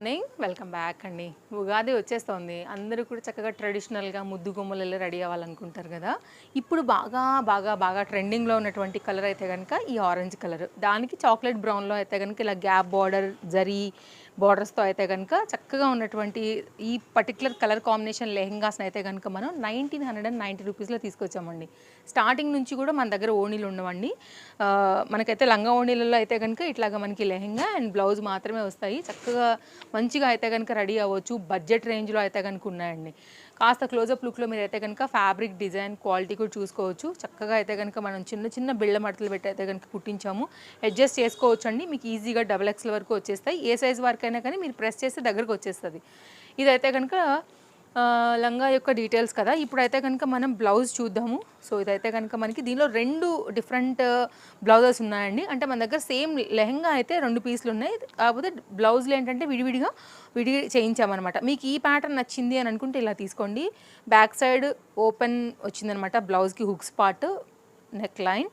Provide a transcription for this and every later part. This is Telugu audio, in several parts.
మార్నింగ్ వెల్కమ్ బ్యాక్ అండి. ఉగాది వచ్చేస్తోంది. అందరూ కూడా చక్కగా ట్రెడిషనల్‌గా ముద్దు గుమ్మలెళ్ళి రెడీ అవ్వాలనుకుంటారు కదా! ఇప్పుడు బాగా ట్రెండింగ్‌లో ఉన్నటువంటి కలర్ అయితే గనుక ఈ ఆరెంజ్ కలర్. దానికి చాక్లెట్ బ్రౌన్‌లో అయితే గనుక ఇలా గ్యాప్ బార్డర్, జరీ బార్డర్స్‌తో అయితే గనుక చక్కగా ఉన్నటువంటి ఈ పర్టిక్యులర్ కలర్ కాంబినేషన్ లెహెంగాస్‌ని అయితే గనుక మనం 1990 రూపీస్‌లో తీసుకొచ్చామండి. స్టార్టింగ్ నుంచి కూడా మన దగ్గర ఓణీలు ఉండవండి. మనకైతే లంగా ఓణీలలో అయితే గనుక ఇట్లాగా మనకి లెహెంగా అండ్ బ్లౌజ్ మాత్రమే వస్తాయి. చక్కగా మంచిగా అయితే కనుక రెడీ అవ్వచ్చు. బడ్జెట్ రేంజ్లో అయితే కనుక ఉన్నాయండి. కాస్త క్లోజప్ లుక్లో మీరు అయితే కనుక ఫ్యాబ్రిక్ డిజైన్ క్వాలిటీ కూడా చూసుకోవచ్చు. చక్కగా అయితే కనుక మనం చిన్న బిళ్ళ మడతలు పెట్టి అయితే కనుక కుట్టించాము. అడ్జస్ట్ చేసుకోవచ్చు అండి. మీకు ఈజీగా డబుల్ ఎక్స్ఎల్ వరకు వచ్చేస్తాయి. ఏ సైజ్ వరకు అయినా కానీ మీరు ప్రెస్ చేస్తే దగ్గరకు వచ్చేస్తుంది. ఇదైతే కనుక లంగా యొక్క డీటెయిల్స్ కదా. ఇప్పుడైతే కనుక మనం బ్లౌజ్ చూద్దాము. సో ఇదైతే కనుక మనకి దీనిలో 2 డిఫరెంట్ బ్లౌజెస్ ఉన్నాయండి. అంటే మన దగ్గర సేమ్ లెహెంగా అయితే 2 పీసులు ఉన్నాయి. కాకపోతే బ్లౌజులు ఏంటంటే విడి చేయించామన్నమాట. మీకు ఈ ప్యాటర్న్ నచ్చింది అని అనుకుంటే ఇలా తీసుకోండి. బ్యాక్ సైడ్ ఓపెన్ వచ్చిందనమాట. బ్లౌజ్కి hooks part, neck line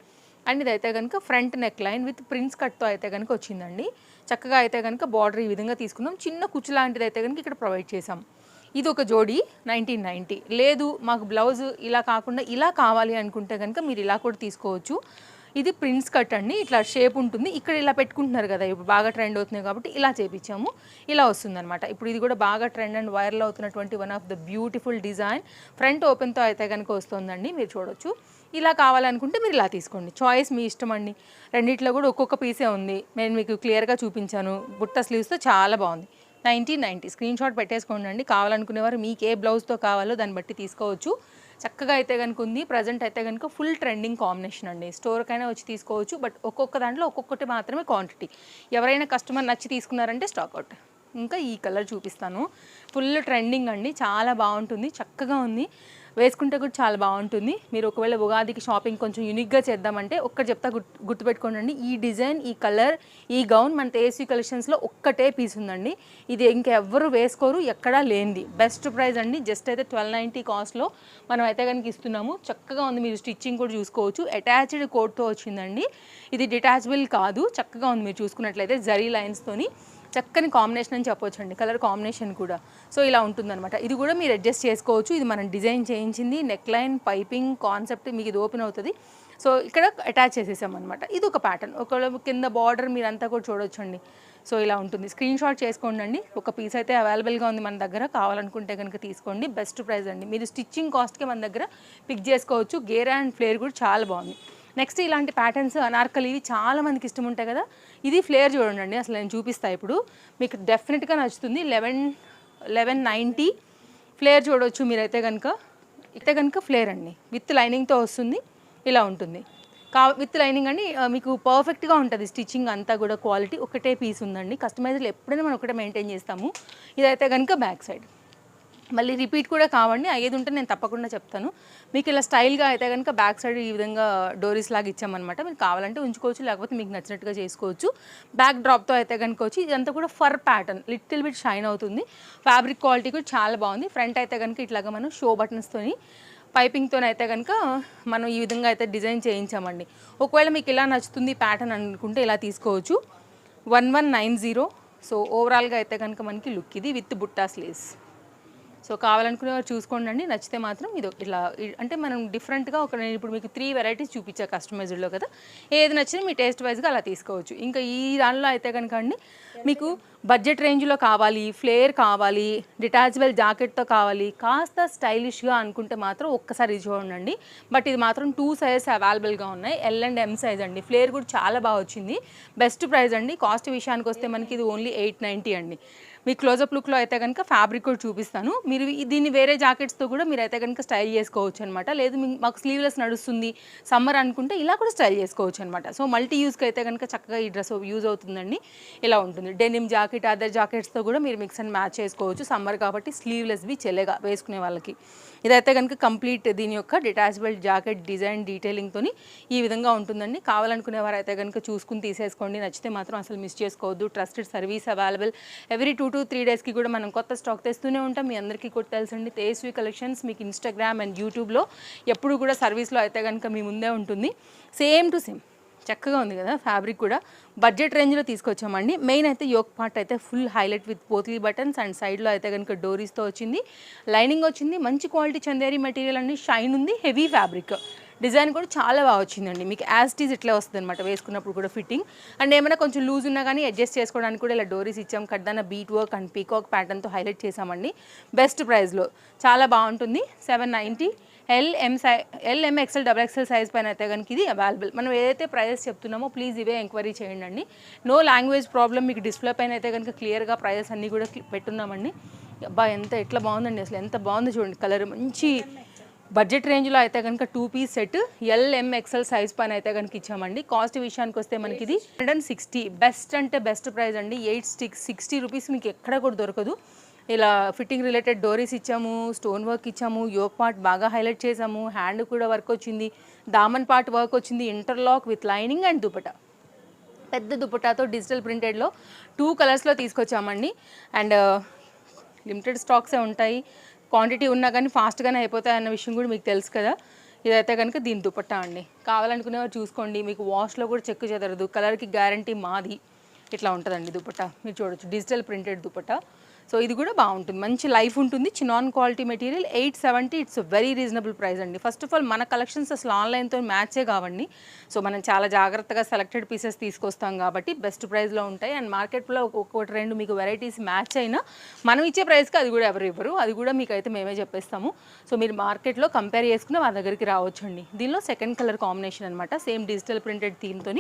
and ఇదైతే కనుక front neck line with prince కట్తో అయితే కనుక వచ్చిందండి. చక్కగా అయితే కనుక బార్డర్ ఈ విధంగా తీసుకున్నాం. చిన్న కుచ్చు లాంటిది అయితే కనుక ఇక్కడ ప్రొవైడ్ చేసాం. ఇది ఒక జోడీ 1990. లేదు మాకు బ్లౌజ్ ఇలా కాకుండా ఇలా కావాలి అనుకుంటే కనుక మీరు ఇలా కూడా తీసుకోవచ్చు. ఇది ప్రిన్స్ కట్ అండి. ఇట్లా షేప్ ఉంటుంది. ఇక్కడ ఇలా పెట్టుకుంటున్నారు కదా, ఇప్పుడు బాగా ట్రెండ్ అవుతున్నాయి కాబట్టి ఇలా చేపించాము. ఇలా వస్తుందన్నమాట. ఇప్పుడు ఇది కూడా బాగా ట్రెండ్ అండ్ వైరల్ అవుతున్నటువంటి one of the beautiful design. Front ఓపెన్తో అయితే కనుక వస్తుందండి. మీరు చూడొచ్చు. ఇలా కావాలనుకుంటే మీరు ఇలా తీసుకోండి. చాయిస్ మీ ఇష్టం అండి. రెండిట్లో కూడా ఒక్కొక్క పీసే ఉంది. నేను మీకు క్లియర్గా చూపించాను. బుట్ట స్లీవ్స్తో చాలా బాగుంది. 1990 స్క్రీన్ షాట్ పెట్టేసుకోండి అండి. కావాలనుకునేవారు మీకు ఏ బ్లౌజ్తో కావాలో దాన్ని బట్టి తీసుకోవచ్చు. చక్కగా అయితే కనుక ఉంది. ప్రజెంట్ అయితే కనుక ఫుల్ ట్రెండింగ్ కాంబినేషన్ అండి. స్టోర్కైనా వచ్చి తీసుకోవచ్చు. బట్ ఒక్కొక్క దాంట్లో ఒక్కొక్కటి మాత్రమే క్వాంటిటీ. ఎవరైనా కస్టమర్ నచ్చి తీసుకున్నారంటే స్టాక్అవుట్. ఇంకా ఈ కలర్ చూపిస్తాను. ఫుల్ ట్రెండింగ్ అండి. చాలా బాగుంటుంది. చక్కగా ఉంది. వేసుకుంటే కూడా చాలా బాగుంటుంది. మీరు ఒకవేళ ఉగాదికి షాపింగ్ కొంచెం యూనిక్గా చేద్దామంటే ఒక్కటి చెప్తా, గుర్తుపెట్టుకోండి. ఈ డిజైన్, ఈ కలర్, ఈ గౌన్ మన తేజస్వి కలెక్షన్స్లో ఒక్కటే పీస్ ఉందండి. ఇది ఇంకెవ్వరు వేసుకోరు, ఎక్కడా లేనిది. బెస్ట్ ప్రైస్ అండి. జస్ట్ అయితే 1290 కాస్ట్లో మనం అయితే కనుక ఇస్తున్నాము. చక్కగా ఉంది. మీరు స్టిచ్చింగ్ కూడా చూసుకోవచ్చు. అటాచ్డ్ కోట్తో వచ్చిందండి. ఇది డిటాచబుల్ కాదు. చక్కగా ఉంది. మీరు చూసుకున్నట్లయితే జరీ లైన్స్తోని చక్కని కాంబినేషన్ అని చెప్పొచ్చు అండి. కలర్ కాంబినేషన్ కూడా. సో ఇలా ఉంటుందన్నమాట. ఇది కూడా మీరు అడ్జస్ట్ చేసుకోవచ్చు. ఇది మనం డిజైన్ చేయించింది. నెక్ లైన్, పైపింగ్ కాన్సెప్ట్ మీకు ఇది ఓపెన్ అవుతుంది. సో ఇక్కడ అటాచ్ చేసేసామన్నమాట. ఇది ఒక ప్యాటర్న్. ఒకవేళ కింద బార్డర్ మీరంతా కూడా చూడొచ్చండి. సో ఇలా ఉంటుంది. స్క్రీన్ షాట్ చేసుకోండి అండి. ఒక పీస్ అయితే అవైలబుల్గా ఉంది మన దగ్గర. కావాలనుకుంటే కనుక తీసుకోండి. బెస్ట్ ప్రైస్ అండి. మీరు స్టిచ్చింగ్ కాస్ట్కి మన దగ్గర పిక్ చేసుకోవచ్చు. గేర్ అండ్ ఫ్లేర్ కూడా చాలా బాగుంది. నెక్స్ట్ ఇలాంటి ప్యాటర్న్స్ అనార్కలి ఇవి చాలా మందికి ఇష్టం ఉంటాయి కదా. ఇది ఫ్లేర్ చూడండి. అసలు నేను చూపిస్తాను ఇప్పుడు. మీకు డెఫినెట్గా నచ్చుతుంది. 1190 ఫ్లేర్ చూడవచ్చు మీరైతే కనుక ఫ్లేర్ అండి. విత్ లైనింగ్తో వస్తుంది. ఇలా ఉంటుంది. విత్ లైనింగ్ అండి. మీకు పర్ఫెక్ట్గా ఉంటుంది. స్టిచ్చింగ్ అంతా కూడా క్వాలిటీ. ఒకటే పీస్ ఉందండి. కస్టమైజ్లో ఎప్పుడైనా మనం ఒకటే మెయింటైన్ చేస్తాము. ఇదైతే కనుక బ్యాక్ సైడ్. మళ్ళీ రిపీట్ కూడా కావండి. అయ్యేది ఉంటే నేను తప్పకుండా చెప్తాను. మీకు ఇలా స్టైల్గా అయితే కనుక బ్యాక్ సైడ్ ఈ విధంగా డోరీస్ లాగా ఇచ్చామన్నమాట. మీరు కావాలంటే ఉంచుకోవచ్చు, లేకపోతే మీకు నచ్చినట్టుగా చేసుకోవచ్చు. బ్యాక్ డ్రాప్తో అయితే కనుక వచ్చి ఇదంతా కూడా for pattern, little bit shine అవుతుంది. ఫ్యాబ్రిక్ క్వాలిటీ కూడా చాలా బాగుంది. ఫ్రంట్ అయితే కనుక ఇట్లాగా మనం షో బటన్స్తోని పైపింగ్తో అయితే కనుక మనం ఈ విధంగా అయితే డిజైన్ చేయించామండి. ఒకవేళ మీకు ఇలా నచ్చుతుంది ప్యాటర్న్ అనుకుంటే ఇలా తీసుకోవచ్చు. 1190. సో ఓవరాల్గా అయితే కనుక మనకి లుక్ ఇది విత్ బుట్టా స్లీవ్స్. సో కావాలనుకునే వారు చూసుకోండి అండి. నచ్చితే మాత్రం ఇది ఇట్లా అంటే మనం డిఫరెంట్గా నేను ఇప్పుడు మీకు 3 వెరైటీస్ చూపించా కస్టమైజ్డ్లో కదా. ఏది నచ్చినా మీ టేస్ట్ వైజ్గా అలా తీసుకోవచ్చు. ఇంకా ఈ దానిలో అయితే కనుక అండి మీకు బడ్జెట్ రేంజ్లో కావాలి, ఫ్లేర్ కావాలి, డిటాచబుల్ జాకెట్తో కావాలి, కాస్త స్టైలిష్గా అనుకుంటే మాత్రం ఒక్కసారి ఇది చూడండి. బట్ ఇది మాత్రం 2 సైజెస్ అవైలబుల్గా ఉన్నాయి. ఎల్ అండ్ ఎం సైజ్ అండి. ఫ్లేర్ కూడా చాలా బాగా వచ్చింది. బెస్ట్ ప్రైస్ అండి. కాస్ట్ విషయానికి వస్తే మనకి ఇది ఓన్లీ 890 అండి. మీ క్లోజప్ లుక్లో అయితే కనుక ఫ్యాబ్రిక్ కూడా చూపిస్తాను. మీరు దీన్ని వేరే జాకెట్స్తో కూడా మీరు అయితే కనుక స్టైల్ చేసుకోవచ్చు అనమాట. లేదు మాకు స్లీవ్లెస్ నడుస్తుంది సమ్మర్ అనుకుంటే ఇలా కూడా స్టైల్ చేసుకోవచ్చు అనమాట. సో మల్టీ యూస్కి అయితే కనుక చక్కగా ఈ డ్రెస్ యూజ్ అవుతుందండి. ఇలా ఉంటుంది. డెనిమ్ జాకెట్, అదర్ జాకెట్స్తో కూడా మీరు మిక్స్ అండ్ మ్యాచ్ చేసుకోవచ్చు. సమ్మర్ కాబట్టి స్లీవ్లెస్వి చెల్లెగా వేసుకునే వాళ్ళకి. ఇదైతే కనుక కంప్లీట్ దీని యొక్క డిటాచబుల్ జాకెట్ డిజైన్ డీటెయిలింగ్తోని ఈ విధంగా ఉంటుందండి. కావాలనుకునే వారు అయితే కనుక చూసుకుని తీసేసుకోండి. నచ్చితే మాత్రం అసలు మిస్ చేసుకోవద్దు. Trusted service available. Every 2 to 3 డేస్కి కూడా మనం కొత్త స్టాక్ తెస్తూనే ఉంటాం. మీ అందరికీ కూడా తెలుసండి. తేజస్వి కలెక్షన్స్ మీకు ఇన్స్టాగ్రామ్ అండ్ యూట్యూబ్లో ఎప్పుడు కూడా సర్వీస్లో అయితే కనుక మీ ముందే ఉంటుంది. సేమ్ టు సేమ్ చక్కగా ఉంది కదా ఫ్యాబ్రిక్ కూడా. బడ్జెట్ రేంజ్లో తీసుకొచ్చామండి. మెయిన్ అయితే యోక్ పార్ట్ అయితే full highlight with potli buttons and సైడ్లో అయితే కనుక డోరీస్తో వచ్చింది, లైనింగ్ వచ్చింది, మంచి క్వాలిటీ చందేరి మెటీరియల్ అండి, షైన్ ఉంది, హెవీ ఫ్యాబ్రిక్. డిజైన్ కూడా చాలా బాగా వచ్చిందండి. మీకు యాజ్ ఇట్ ఈజ్ ఇట్లా వస్తుంది అనమాట వేసుకున్నప్పుడు కూడా ఫిట్టింగ్. అండ్ ఏమైనా కొంచెం లూజ్ ఉన్నా కానీ అడ్జస్ట్ చేసుకోవడానికి కూడా ఇలా డోరీస్ ఇచ్చాం. కడ్దాన బీట్ వర్క్ అండ్ పీకాక్ ప్యాటర్న్తో హైలైట్ చేసామండి. బెస్ట్ ప్రైస్లో చాలా బాగుంటుంది. 790 ఎల్ ఎక్స్ఎల్ XXL సైజ్ పైన అయితే కనుక ఇది అవైలబుల్. మనం ఏదైతే ప్రైజెస్ చెప్తున్నామో ప్లీజ్ ఇవే ఎంక్వైరీ చేయండి. No language problem. మీకు డిస్ప్లే పైన అయితే కనుక క్లియర్గా ప్రైజెస్ అన్నీ కూడా పెట్టున్నామండి. అబ్బా ఎట్లా బాగుందండి, అసలు ఎంత బాగుందో చూడండి. కలర్ మంచి బడ్జెట్ రేంజ్లో అయితే కనుక 2 పీస్ సెట్ XXL సైజ్ పైన అయితే కనుక ఇచ్చామండి. కాస్ట్ విషయానికి వస్తే మనకి ఇది 160. బెస్ట్ అంటే బెస్ట్ ప్రైస్ అండి. 860 రూపీస్ మీకు ఎక్కడ కూడా దొరకదు. ఇలా ఫిట్టింగ్ రిలేటెడ్ డోరీస్ ఇచ్చాము, స్టోన్ వర్క్ ఇచ్చాము, యోక్ పార్ట్ బాగా హైలైట్ చేసాము, హ్యాండ్ కూడా వర్క్ వచ్చింది, దామన్ పార్ట్ వర్క్ వచ్చింది, interlock with lining and dupatta. పెద్ద దుపట్టాతో డిజిటల్ ప్రింటెడ్లో 2 కలర్స్లో తీసుకొచ్చామండి. అండ్ లిమిటెడ్ స్టాక్సే ఉంటాయి, క్వాంటిటీ ఉన్నా కానీ ఫాస్ట్గానే అయిపోతాయి అన్న విషయం కూడా మీకు తెలుసు కదా. ఇదైతే కనుక దీని దుపట్టా అండి. కావాలనుకునేవారు చూసుకోండి. మీకు వాష్లో కూడా చెక్కు చెదరదు. కలర్కి గ్యారంటీ మాది. ఇట్లా ఉంటుందండి దుపట్టా. మీరు చూడొచ్చు డిజిటల్ ప్రింటెడ్ దుపట్టా. సో ఇది కూడా బాగుంటుంది, మంచి లైఫ్ ఉంటుంది. Chinon quality material. 870. It's very reasonable price అండి. ఫస్ట్ ఆఫ్ ఆల్ మన కలెక్షన్స్ అసలు ఆన్లైన్తో మ్యాచే కావండి. సో మనం చాలా జాగ్రత్తగా సెలెక్టెడ్ పీసెస్ తీసుకొస్తాం కాబట్టి బెస్ట్ ప్రైస్లో ఉంటాయి. అండ్ మార్కెట్లో ఒక్కొక్కటి రెండు మీకు వెరైటీస్ మ్యాచ్ అయినా మనం ఇచ్చే ప్రైస్కి అది కూడా ఎవరు ఇవ్వరు. అది కూడా మీకు అయితే మేమే చెప్పేస్తాము. సో మీరు మార్కెట్లో కంపేర్ చేసుకుని మా దగ్గరికి రావచ్చండి. దీనిలో సెకండ్ కలర్ కాంబినేషన్ అనమాట. సేమ్ డిజిటల్ ప్రింటెడ్ థీమ్తో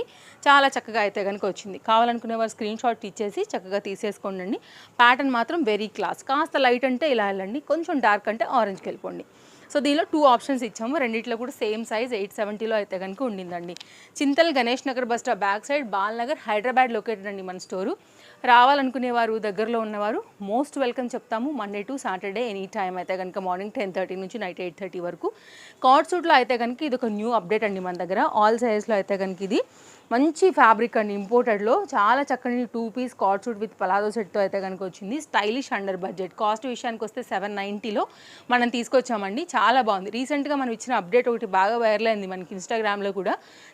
చాలా చక్కగా అయితే కనుక వచ్చింది. కావాలనుకునే వారు స్క్రీన్ షాట్ ఇచ్చేసి చక్కగా తీసేసుకోండి. ప్యాటర్న్ మాత్రం వెరీ క్లాస్. కాస్త లైట్ అంటే ఇలా వెళ్ళండి, కొంచెం డార్క్ అంటే ఆరెంజ్కి వెళ్ళిపోండి. సో దీనిలో 2 ఆప్షన్స్ ఇచ్చాము. రెండిట్లో కూడా సేమ్ సైజ్ 870లో అయితే కనుక ఉండిందండి. Chintal Ganesh Nagar bus stop back side, Balnagar, Hyderabad located అండి మన స్టోరు. రావాలనుకునేవారు, దగ్గరలో ఉన్నవారు మోస్ట్ వెల్కమ్ చెప్తాము. Monday to Saturday any time అయితే కనుక మార్నింగ్ 10:30 నుంచి నైట్ 8:30 వరకు. కార్డ్ సూట్లో అయితే కనుక ఇది ఒక న్యూ అప్డేట్ అండి మన దగ్గర. ఆల్ సైజ్లో అయితే కనుక ఇది మంచి ఫ్యాబ్రిక్ అండి, ఇంపోర్టెడ్లో చాలా చక్కని 2 piece coord suit with palazzo సెట్తో అయితే కనుక వచ్చింది. Stylish under budget. కాస్ట్ విషయానికి వస్తే 790లో మనం తీసుకొచ్చామండి. చాలా బాగుంది. రీసెంట్గా మనం ఇచ్చిన అప్డేట్ ఒకటి బాగా వైరల్ అయింది మనకి ఇన్స్టాగ్రామ్లో కూడా.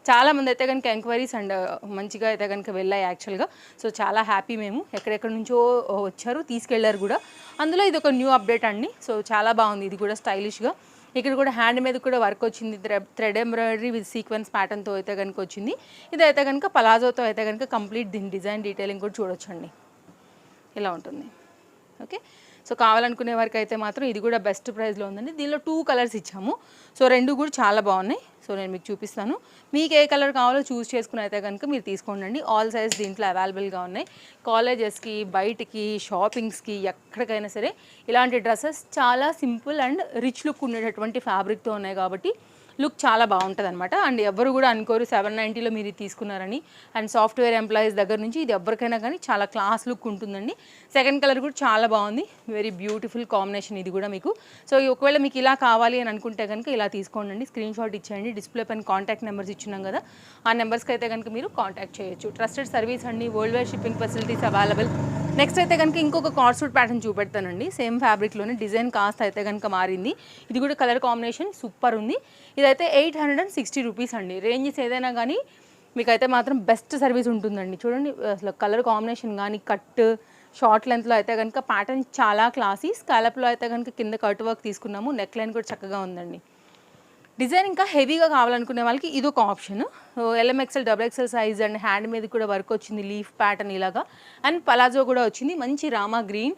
చాలామంది అయితే కనుక ఎంక్వైరీస్ అండ్ మంచిగా అయితే కనుక వెళ్ళాయి యాక్చువల్గా. సో చాలా హ్యాపీ. మేము ఎక్కడెక్కడి నుంచో వచ్చారు, తీసుకెళ్లారు కూడా. అందులో ఇది ఒక న్యూ అప్డేట్ అండి. సో చాలా బాగుంది. ఇది కూడా స్టైలిష్గా. ఇక్కడ కూడా హ్యాండ్ మీద కూడా వర్క్ వచ్చింది. థ్రెడ్ ఎంబ్రాయిడరీ విత్ సీక్వెన్స్ ప్యాటర్న్తో అయితే కనుక వచ్చింది. ఇదైతే కనుక పలాజోతో అయితే కనుక కంప్లీట్ దీని డిజైన్ డీటెయిలింగ్ కూడా చూడొచ్చండి. ఇలా ఉంటుంది. ఓకే. సో కావాలనుకునే వారికి అయితే మాత్రం ఇది కూడా బెస్ట్ ప్రైస్లో ఉందండి. దీనిలో 2 కలర్స్ ఇచ్చాము. సో 2 కూడా చాలా బాగున్నాయి. సో నేను మీకు చూపిస్తాను. మీకు ఏ కలర్ కావాలో చూస్ చేసుకుని అయితే కనుక మీరు తీసుకోండి. ఆల్ సైజ్ దీంట్లో అవైలబుల్గా ఉన్నాయి. కాలేజెస్కి, బయటికి, షాపింగ్స్కి, ఎక్కడికైనా సరే ఇలాంటి డ్రెస్సెస్ చాలా సింపుల్ అండ్ రిచ్ లుక్ ఉండేటటువంటి ఫ్యాబ్రిక్తో ఉన్నాయి కాబట్టి లుక్ చాలా బాగుంటుంది అనమాట. అండ్ ఎవరు కూడా అనుకోరు 790లో మీరు తీసుకున్నారని. అండ్ సాఫ్ట్వేర్ ఎంప్లాయీస్ దగ్గర నుంచి ఇది ఎవరికైనా కానీ చాలా క్లాస్ లుక్ ఉంటుందండి. సెకండ్ కలర్ కూడా చాలా బాగుంది. వెరీ బ్యూటిఫుల్ కాంబినేషన్ ఇది కూడా మీకు. సో ఒకవేళ మీకు ఇలా కావాలి అని అనుకుంటే కనుక ఇలా తీసుకోండి. స్క్రీన్ షాట్ ఇచ్చేయండి. డిస్ప్లే పైన కాంటాక్ట్ నెంబర్స్ ఇచ్చినాం కదా, ఆ నెంబర్స్కి అయితే కనుక మీరు కాంటాక్ట్ చేయొచ్చు. ట్రస్టెడ్ సర్వీస్ అండి. World wide shipping facilities available. Next అయితే కనుక ఇంకొక కార్డ్ సూట్ ప్యాటర్న్ చూపెడతానండి. సేమ్ ఫ్యాబ్రిక్లోనే డిజైన్ కాస్ట్ అయితే కనుక మారింది. ఇది కూడా కలర్ కాంబినేషన్ సూపర్ ఉంది. ఇదైతే 860 రూపీస్ అండి. రేంజెస్ ఏదైనా కానీ మీకైతే మాత్రం బెస్ట్ సర్వీస్ ఉంటుందండి. చూడండి అసలు కలర్ కాంబినేషన్ కానీ, కట్ షార్ట్ లెంత్లో అయితే కనుక ప్యాటర్న్ చాలా క్లాసీ. స్కాలప్లో అయితే కనుక కింద కట్ వర్క్ తీసుకున్నాము. నెక్ లైన్ కూడా చక్కగా ఉందండి. డిజైన్ ఇంకా హెవీగా కావాలనుకునే వాళ్ళకి ఇది ఒక option. XXL XXL size and hand మీద కూడా వర్క్ వచ్చింది, లీఫ్ ప్యాటర్న్ ఇలాగా. అండ్ పలాజో కూడా వచ్చింది. మంచి Rama green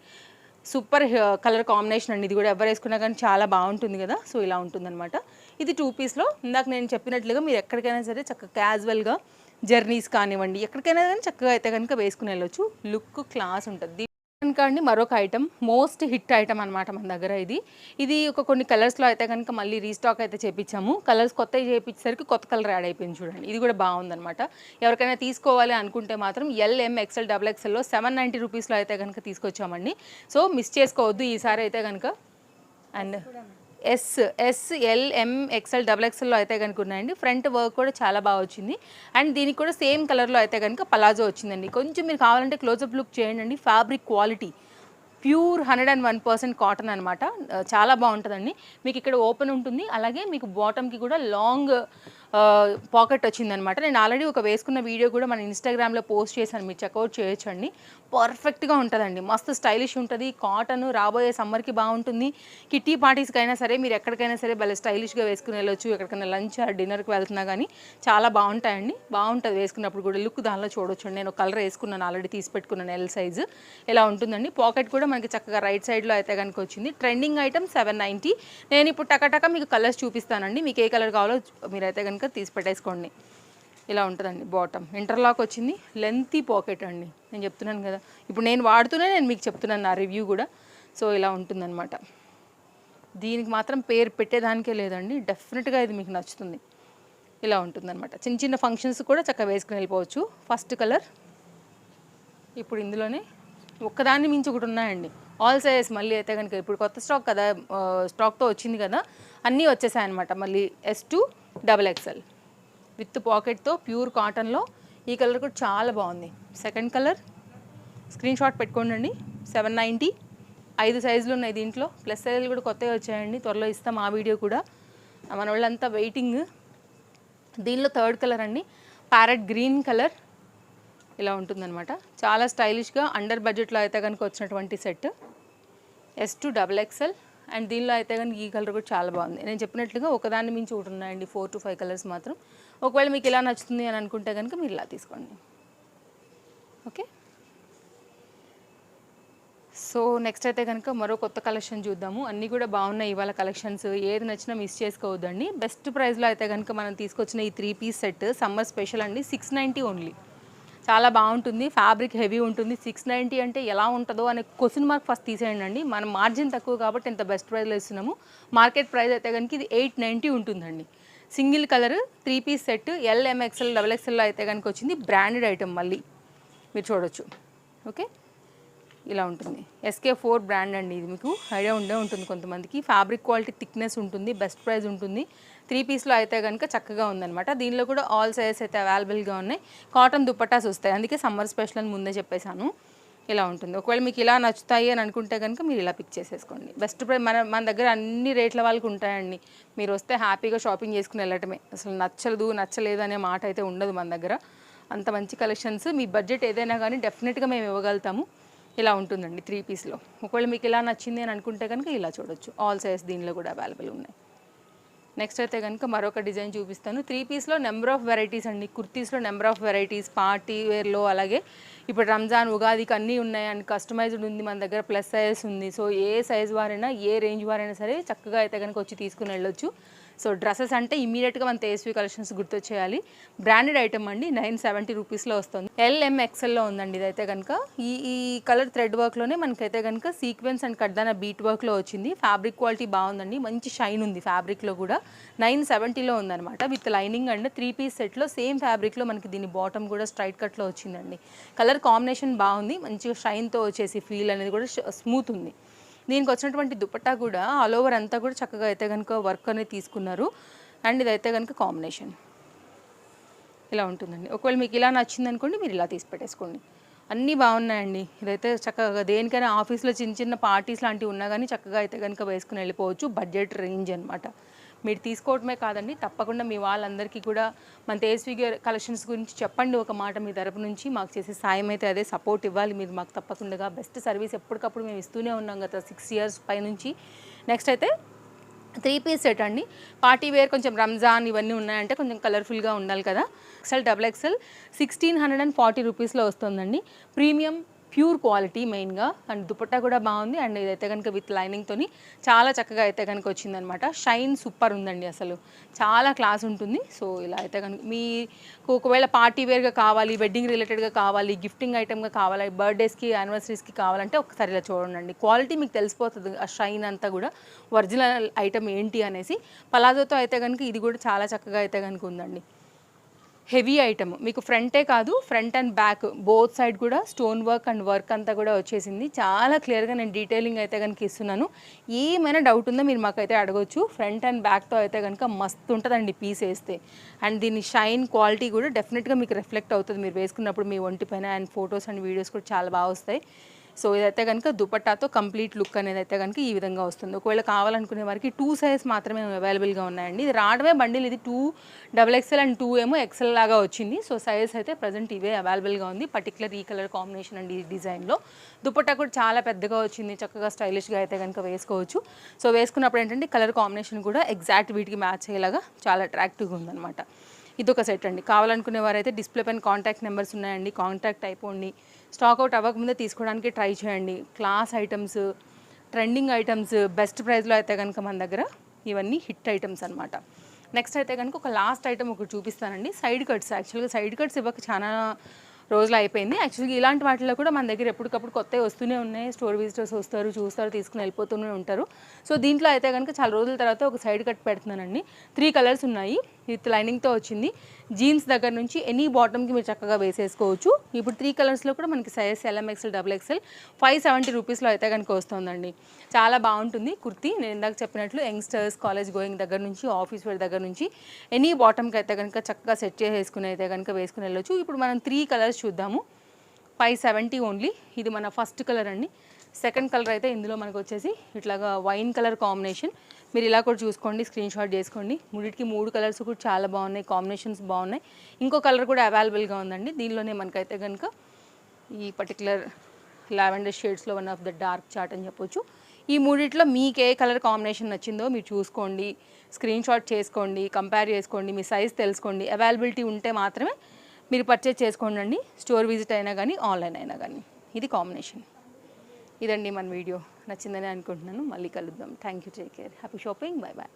super colour combination అండి. ఇది కూడా ఎవరు వేసుకున్నా కానీ చాలా బాగుంటుంది కదా. సో ఇలా ఉంటుందన్నమాట. ఇది 2 పీస్లో. ఇందాక నేను చెప్పినట్లుగా మీరు ఎక్కడికైనా సరే చక్కగా క్యాజువల్గా జర్నీస్ కానివ్వండి, ఎక్కడికైనా కానీ చక్కగా అయితే కనుక వేసుకుని వెళ్ళొచ్చు. లుక్ క్లాస్ ఉంటుంది. కనుక అండి మరొక ఐటమ్, మోస్ట్ హిట్ ఐటమ్ అనమాట మన దగ్గర. ఇది ఒక కొన్ని కలర్స్లో అయితే కనుక మళ్ళీ రీస్టాక్ అయితే చేపించాము. కలర్స్ కొత్తవి చేపించేసరికి కొత్త కలర్ యాడ్ అయిపోయింది చూడండి. ఇది కూడా బాగుందనమాట. ఎవరికైనా తీసుకోవాలి అనుకుంటే మాత్రం XXL XXLలో 790 రూపీస్లో అయితే కనుక తీసుకొచ్చామండి. సో మిస్ చేసుకోవద్దు ఈసారి అయితే కనుక. అండ్ XXL XXLలో అయితే కనుక ఉన్నాయండి. ఫ్రంట్ వర్క్ కూడా చాలా బాగా వచ్చింది. అండ్ దీనికి కూడా సేమ్ కలర్లో అయితే కనుక పలాజో వచ్చిందండి. కొంచెం మీరు కావాలంటే క్లోజప్ లుక్ చేయండి. ఫ్యాబ్రిక్ క్వాలిటీ ప్యూర్ 101% కాటన్ అనమాట. చాలా బాగుంటుందండి. మీకు ఇక్కడ ఓపెన్ ఉంటుంది. అలాగే మీకు బాటమ్కి కూడా లాంగ్ పాకెట్ వచ్చిందనమాట. నేను ఆల్రెడీ ఒక వేసుకున్న వీడియో కూడా మన ఇన్స్టాగ్రామ్లో పోస్ట్ చేశాను, మీరు చెక్అవుట్ చేయొచ్చండి. పర్ఫెక్ట్గా ఉంటుందండి, మస్తు స్టైలిష్ ఉంటుంది. కాటన్ రాబోయే సమ్మర్కి బాగుంటుంది. కిట్టి పార్టీస్కి అయినా సరే, మీరు ఎక్కడికైనా సరే భలే స్టైలిష్గా వేసుకుని వెళ్ళొచ్చు. ఎక్కడికైనా లంచ్ డిన్నర్కి వెళ్తున్నా కానీ చాలా బాగుంటాయండి. బాగుంటుంది వేసుకున్నప్పుడు కూడా, లుక్ దానిలో చూడొచ్చండి. నేను ఒక కలర్ వేసుకున్నాను, ఆల్రెడీ తీసి పెట్టుకున్నాను, ఎల్ సైజు. ఇలా ఉంటుందండి. పాకెట్ కూడా మనకి చక్కగా రైట్ సైడ్లో అయితే కనుక వచ్చింది. Trending item 790. నేను ఇప్పుడు టకటక మీకు కలర్స్ చూపిస్తానండి. మీకు ఏ కలర్ కావాలో మీరైతే కనుక తీసి పెట్టేసుకోండి. ఇలా ఉంటుందండి. బాటమ్ ఇంటర్లాక్ వచ్చింది, లెంతీ పాకెట్ అండి. నేను చెప్తున్నాను కదా, ఇప్పుడు నేను వాడుతూనే నేను మీకు చెప్తున్నాను నా రివ్యూ కూడా. సో ఇలా ఉంటుందన్నమాట. దీనికి మాత్రం పేరు పెట్టేదానికే లేదండి, డెఫినెట్గా ఇది మీకు నచ్చుతుంది. ఇలా ఉంటుందన్నమాట. చిన్న చిన్న ఫంక్షన్స్ కూడా చక్కగా వేసుకుని వెళ్ళిపోవచ్చు. ఫస్ట్ కలర్ ఇప్పుడు ఇందులోనే ఒక్కదాన్ని మించి ఒకటి ఉన్నాయండి. ఆల్ సైజెస్ మళ్ళీ అయితే కనుక ఇప్పుడు కొత్త స్టాక్ కదా, స్టాక్తో వచ్చింది కదా, అన్నీ వచ్చేసాయి అనమాట. మళ్ళీ S2 XXL విత్ పాకెట్తో ప్యూర్ కాటన్లో. ఈ కలర్ కూడా చాలా బాగుంది. సెకండ్ కలర్ స్క్రీన్ షాట్ పెట్టుకోండి. 790. 5 సైజులు ఉన్నాయి దీంట్లో. ప్లస్ సైజులు కూడా కొత్తగా వచ్చాయండి, త్వరలో ఇస్తాం ఆ వీడియో కూడా. మన వాళ్ళంతా వెయిటింగ్. దీనిలో థర్డ్ కలర్ అండి, ప్యారెట్ గ్రీన్ కలర్. ఇలా ఉంటుందన్నమాట. చాలా స్టైలిష్గా అండర్ బడ్జెట్లో అయితే కనుక వచ్చినటువంటి సెట్ S2 XXL. అండ్ దీనిలో అయితే కనుక ఈ కలర్ కూడా చాలా బాగుంది. నేను చెప్పినట్లుగా ఒకదాన్ని మించి ఒకటి ఉన్నాయండి, 4 to 5 కలర్స్ మాత్రం. ఒకవేళ మీకు ఇలా నచ్చుతుంది అని అనుకుంటే కనుక మీరు ఇలా తీసుకోండి. ఓకే, సో నెక్స్ట్ అయితే కనుక మరో కొత్త కలెక్షన్ చూద్దాము. అన్నీ కూడా బాగున్నాయి ఇవాళ కలెక్షన్స్. ఏది నచ్చినా మిస్ చేసుకోవద్దండి. బెస్ట్ ప్రైస్లో అయితే కనుక మనం తీసుకొచ్చిన ఈ 3 పీస్ సెట్ సమ్మర్ స్పెషల్ అండి. 690 ఓన్లీ. చాలా బాగుంటుంది, ఫ్యాబ్రిక్ హెవీ ఉంటుంది. 690 అంటే ఎలా ఉంటుందో అనే క్వశ్చన్ మార్క్ ఫస్ట్ తీసేయండి అండి. మనం మార్జిన్ తక్కువ కాబట్టి ఇంత బెస్ట్ ప్రైస్లో ఇస్తున్నాము. మార్కెట్ ప్రైస్ అయితే కనుక ఇది 890 ఉంటుందండి. Single colour 3 piece set L, M, XL, XXL అయితే కనుక వచ్చింది. బ్రాండెడ్ ఐటమ్ మళ్ళీ మీరు చూడొచ్చు. ఓకే, ఇలా ఉంటుంది. SK4 బ్రాండ్ అండి, ఇది మీకు ఐడియా ఉంటుంది కొంతమందికి. ఫ్యాబ్రిక్ క్వాలిటీ థిక్నెస్ ఉంటుంది, బెస్ట్ ప్రైస్ ఉంటుంది. 3 పీస్లో అయితే కనుక చక్కగా ఉందన్నమాట. దీనిలో కూడా ఆల్ సైజెస్ అయితే అవైలబుల్గా ఉన్నాయి. కాటన్ దుపట్టాస్ వస్తాయి, అందుకే సమ్మర్ స్పెషల్ అని ముందే చెప్పేశాను. ఇలా ఉంటుంది. ఒకవేళ మీకు ఇలా నచ్చుతాయి అని అనుకుంటే కనుక మీరు ఇలా పిక్ చేసేసుకోండి. బెస్ట్ ప్రైస్ మన దగ్గర అన్ని రేట్ల వాళ్ళకి ఉంటాయండి. మీరు వస్తే హ్యాపీగా షాపింగ్ చేసుకుని వెళ్ళటమే. అసలు నచ్చలేదు అనే మాట అయితే ఉండదు మన దగ్గర. అంత మంచి కలెక్షన్స్. మీ బడ్జెట్ ఏదైనా కానీ డెఫినెట్గా మేము ఇవ్వగలుగుతాము. ఇలా ఉంటుందండి 3 పీస్లో. ఒకవేళ మీకు ఇలా నచ్చింది అని అనుకుంటే కనుక ఇలా చూడొచ్చు. ఆల్ సైజ్ దీనిలో కూడా అవైలబుల్ ఉన్నాయి. నెక్స్ట్ అయితే కనుక మరొక డిజైన్ చూపిస్తాను. 3 పీస్లో నెంబర్ ఆఫ్ వెరైటీస్ అండి. కుర్తీస్లో నెంబర్ ఆఫ్ వెరైటీస్, పార్టీ వేర్లో, అలాగే ఇప్పుడు రంజాన్ ఉగాదికి అన్నీ ఉన్నాయి. అండ్ కస్టమైజ్డ్ ఉంది మన దగ్గర, ప్లస్ సైజ్ ఉంది. సో ఏ సైజ్ వారైనా, ఏ రేంజ్ వారైనా సరే చక్కగా అయితే కనుక వచ్చి తీసుకుని వెళ్ళొచ్చు. సో డ్రెస్సెస్ అంటే ఇమీడియట్గా మన తేజస్వి కలెక్షన్స్ గుర్తొచ్చేయాలి. బ్రాండెడ్ ఐటమ్ అండి, 970 రూపీస్లో వస్తుంది. L, M, XLలో ఉందండి. ఇదైతే కనుక ఈ కలర్ థ్రెడ్ వర్క్లోనే మనకైతే కనుక సీక్వెన్స్ అండ్ కడ్దాన బీట్ వర్క్లో వచ్చింది. ఫ్యాబ్రిక్ క్వాలిటీ బాగుందండి, మంచి షైన్ ఉంది ఫ్యాబ్రిక్లో కూడా. 970లో ఉందన్నమాట విత్ లైనింగ్. అండ్ 3 పీస్ సెట్లో సేమ్ ఫ్యాబ్రిక్లో మనకి దీని బాటమ్ కూడా స్ట్రైట్ కట్లో వచ్చిందండి. కలర్ కాంబినేషన్ బాగుంది, మంచిగా షైన్తో వచ్చేసి ఫీల్ అనేది కూడా స్మూత్ ఉంది. దీనికి వచ్చినటువంటి దుపట్టా కూడా ఆల్ ఓవర్ అంతా కూడా చక్కగా అయితే కనుక వర్క్ అనేది తీసుకున్నారు. అండ్ ఇదైతే కనుక కాంబినేషన్ ఇలా ఉంటుందండి. ఒకవేళ మీకు ఇలా నచ్చింది అనుకోండి, మీరు ఇలా తీసి పెట్టేసుకోండి. అన్నీ బాగున్నాయండి. ఇదైతే చక్కగా దేనికైనా ఆఫీస్లో చిన్న చిన్న పార్టీస్ లాంటివి ఉన్నా కానీ చక్కగా అయితే కనుక వేసుకుని వెళ్ళిపోవచ్చు. బడ్జెట్ రేంజ్ అనమాట. మీరు తీసుకోవడమే కాదండి, తప్పకుండా మీ వాళ్ళందరికీ కూడా మన తేజస్వి కలెక్షన్స్ గురించి చెప్పండి ఒక మాట. మీ తరపు నుంచి మాకు చేసే సాయం అయితే అదే, సపోర్ట్ ఇవ్వాలి మీరు మాకు తప్పకుండా. బెస్ట్ సర్వీస్ ఎప్పటికప్పుడు మేము ఇస్తూనే ఉన్నాం గత 6 years పైనుంచి. నెక్స్ట్ అయితే 3 పీస్ సెట్ అండి. పార్టీ వేర్, కొంచెం రంజాన్ ఇవన్నీ ఉన్నాయంటే కొంచెం కలర్ఫుల్గా ఉండాలి కదా. XL, XXL 1640 రూపీస్లో వస్తుందండి. ప్రీమియం ప్యూర్ క్వాలిటీ మెయిన్గా. అండ్ దుపట్టా కూడా బాగుంది. అండ్ ఇదైతే కనుక విత్ లైనింగ్తోని చాలా చక్కగా అయితే కనుక వచ్చిందనమాట. షైన్ సూపర్ ఉందండి, అసలు చాలా క్లాస్ ఉంటుంది. సో ఇలా అయితే కనుక మీకు ఒకవేళ పార్టీ వేర్గా కావాలి, వెడ్డింగ్ రిలేటెడ్గా కావాలి, గిఫ్టింగ్ ఐటమ్గా కావాలి, బర్త్డేస్కి, యానివర్సరీస్కి కావాలంటే ఒకసారి ఇలా చూడండి. క్వాలిటీ మీకు తెలిసిపోతుంది, ఆ షైన్ అంతా కూడా ఒరిజినల్ ఐటమ్ ఏంటి అనేసి. పలాజోతో అయితే కనుక ఇది కూడా చాలా చక్కగా అయితే కనుక ఉందండి. హెవీ ఐటమ్ మీకు ఫ్రంటే కాదు, front and back both side కూడా స్టోన్ వర్క్ అండ్ వర్క్ అంతా కూడా వచ్చేసింది. చాలా క్లియర్గా నేను డీటెయిలింగ్ అయితే కనుక ఇస్తున్నాను. ఏమైనా డౌట్ ఉందో మీరు మాకైతే అడగొచ్చు. ఫ్రంట్ అండ్ బ్యాక్తో అయితే కనుక మస్తు ఉంటుందండి పీస్ వేస్తే. అండ్ దీని షైన్ క్వాలిటీ కూడా డెఫినెట్గా మీకు రిఫ్లెక్ట్ అవుతుంది మీరు వేసుకున్నప్పుడు మీ ఒంటి పైన. అండ్ ఫొటోస్ అండ్ వీడియోస్ కూడా చాలా బాగా వస్తాయి. సో ఇదైతే కనుక దుపట్టాతో కంప్లీట్ లుక్ అనేది అయితే కనుక ఈ విధంగా వస్తుంది. ఒకవేళ కావాలనుకునే వారికి 2 సైజ్ మాత్రమే అవైలబుల్గా ఉన్నాయండి. ఇది రావడమే బండిల్, ఇది 2 XXL అండ్ 2 ఏమో XL లాగా వచ్చింది. సో సైజ్ అయితే ప్రజెంట్ ఇవే అవైలబుల్గా ఉంది, పర్టికులర్ ఈ కలర్ కాంబినేషన్ అండ్ ఈ డిజైన్లో. దుపట్టా కూడా చాలా పెద్దగా వచ్చింది, చక్కగా స్టైలిష్గా అయితే కనుక వేసుకోవచ్చు. సో వేసుకున్నప్పుడు ఏంటంటే కలర్ కాంబినేషన్ కూడా ఎగ్జాక్ట్ వీటికి మ్యాచ్ అయ్యేలాగా చాలా అట్రాక్టివ్గా ఉందన్నమాట. ఇదొక సెట్ అండి. కావాలనుకునే వారైతే డిస్ప్లే పైన కాంటాక్ట్ నెంబర్స్ ఉన్నాయండి, కాంటాక్ట్ అయిపోండి. స్టాక్అవుట్ అవ్వకముందే తీసుకోవడానికి ట్రై చేయండి. Class items, trending items, best ప్రైస్లో అయితే కనుక మన దగ్గర ఇవన్నీ హిట్ ఐటమ్స్ అనమాట. నెక్స్ట్ అయితే కనుక ఒక లాస్ట్ ఐటమ్ ఒకటి చూపిస్తానండి, సైడ్ కట్స్. యాక్చువల్గా సైడ్ కట్స్ ఇవ్వక చాలా రోజులు అయిపోయింది. యాక్చువల్గా ఇలాంటి వాటిలో కూడా మన దగ్గర ఎప్పటికప్పుడు కొత్తవి వస్తూనే ఉన్నాయి. స్టోర్ విజిటర్స్ వస్తారు, చూస్తారు, తీసుకుని వెళ్ళిపోతూనే ఉంటారు. సో దీంట్లో అయితే కనుక చాలా రోజుల తర్వాత ఒక సైడ్ కట్ పెడుతున్నానండి. 3 కలర్స్ ఉన్నాయి, విత్ లైనింగ్తో వచ్చింది. జీన్స్ దగ్గర నుంచి ఎనీ బాటమ్కి మీరు చక్కగా వేసేసుకోవచ్చు. ఇప్పుడు 3 కలర్స్లో కూడా మనకి సైజ్ LM XL XXL 570 రూపీస్లో అయితే కనుక వస్తుందండి. చాలా బాగుంటుంది కుర్తీ. నేను ఇందాక చెప్పినట్లు యంగ్స్టర్స్, కాలేజ్ గోయింగ్ దగ్గర నుంచి, ఆఫీస్ వేర్ దగ్గర నుంచి ఎనీ బాటమ్కి అయితే కనుక చక్కగా సెట్ చేసేసుకుని అయితే కనుక వేసుకుని వెళ్ళొచ్చు. ఇప్పుడు మనం 3 కలర్స్ చూద్దాము. 570 ఓన్లీ. ఇది మన ఫస్ట్ కలర్ అండి. సెకండ్ కలర్ అయితే ఇందులో మనకు వచ్చేసి ఇట్లాగా వైన్ కలర్ కాంబినేషన్. మీరు ఇలా కూడా చూసుకోండి, స్క్రీన్ షాట్ చేసుకోండి. మూడిటికి 3 కలర్స్ కూడా చాలా బాగున్నాయి, కాంబినేషన్స్ బాగున్నాయి. ఇంకో కలర్ కూడా అవైలబుల్గా ఉందండి. దీనిలోనే మనకైతే కనుక ఈ పర్టికులర్ లావెండర్ షేడ్స్లో one of the dark chart అని చెప్పొచ్చు. ఈ మూడిట్లో మీకు ఏ కలర్ కాంబినేషన్ నచ్చిందో మీరు చూసుకోండి, స్క్రీన్ షాట్ చేసుకోండి, కంపేర్ చేసుకోండి, మీ సైజ్ తెలుసుకోండి. అవైలబిలిటీ ఉంటే మాత్రమే మీరు పర్చేజ్ చేసుకోండి అండి. స్టోర్ విజిట్ అయినా కానీ, ఆన్లైన్ అయినా కానీ. ఇది కాంబినేషన్. ఇదండి మన వీడియో. నచ్చిందని అనుకుంటున్నాను. మళ్ళీ కలుద్దాం. Thank you, take care, happy shopping, bye bye.